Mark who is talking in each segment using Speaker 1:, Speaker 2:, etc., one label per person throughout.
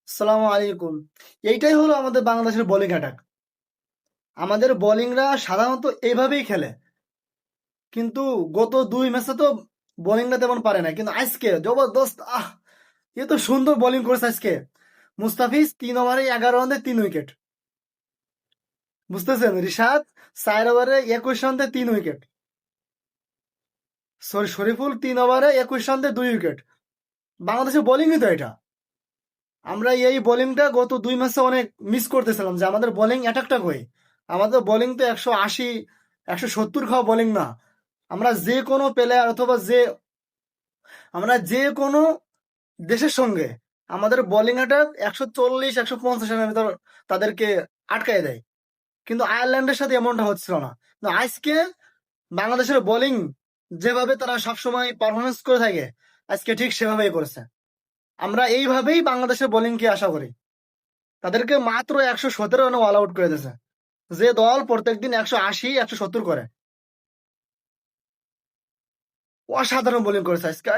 Speaker 1: আসসালামু আলাইকুম। এইটাই হলো আমাদের বাংলাদেশের বোলিং অ্যাটাক। আমাদের বোলিংরা সাধারণত এইভাবেই খেলে, কিন্তু গত 2 ম্যাচে তো বোলিংটা তেমন পারে না, কিন্তু আজকে জবরদস্ত। এ তো সুন্দর বোলিং করেছে আজকে। মুস্তাফিজ 3 ওভারে 11 রানে 3 উইকেট। বুঝতেছেন? রিশাদ 4 ওভারে 21 রানে 3 উইকেট। শরীফুল 3 ওভারে 21 রানে 2 উইকেট। বাংলাদেশের বোলিংই তো এটা। আমরা এই বোলিংটা গত 2 ম্যাচে অনেক মিস করতেছিলাম, যে আমাদের বোলিং অ্যাটাকটা কই। আমাদের বোলিং তো 180 170 খাওয়া বোলিং না। আমরা যে কোনো প্লেয়ার অথবা যে কোনো দেশের সঙ্গে আমাদের বোলিং অ্যাটাক 140 150 রানের ভিতর তাদেরকে আটকায় দেয়। কিন্তু আয়ারল্যান্ডের সাথে এমনটা হচ্ছিল না। কিন্তু আজকে বাংলাদেশের বোলিং যেভাবে তারা সবসময় পারফরমেন্স করে থাকে, আজকে ঠিক সেভাবেই করেছে। আমরা এইভাবেই বাংলাদেশের বোলিংকে আশা করি। তাদেরকে মাত্র 117 রানে অল আউট করে দিয়েছে, যে দল প্রত্যেকদিন 180 170 করে। অসাধারণ বোলিং করেছে আজকে।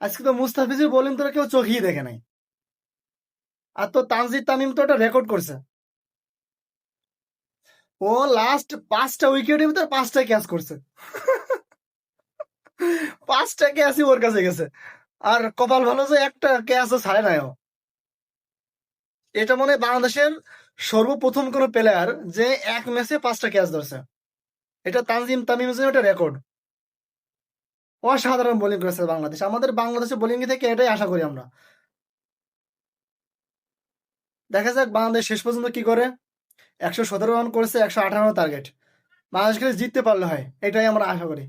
Speaker 1: আজকে তো মুস্তাফিজের বোলিং তো কেউ চোখেই দেখে নাই। আর তো তানজিদ তামিম তো একটা রেকর্ড করছে। ও লাস্ট 5টা উইকেটের ভিতর 5টা ক্যাচ করছে। 5টা ক্যাচই ওর কাছে গেছে। আর কপাল ভালো যে একটা ক্যাচও ছাড়ে নাই ও। এটা মনে হয় বাংলাদেশের সর্বপ্রথম কোন প্লেয়ার যে এক ম্যাচে 5টা ক্যাচ ধরছে। এটা তানজিম তামিমের জন্য একটা রেকর্ড। অসাধারণ বোলিং করেছে বাংলাদেশ। আমাদের বাংলাদেশের বোলিং থেকে এটাই আশা করি আমরা। দেখা যাক বাংলাদেশ শেষ পর্যন্ত কি করে। 117 রান করেছে, 118 টার্গেট। বাংলাদেশ খেলে জিততে পারলে হয়, এটাই আমরা আশা করি।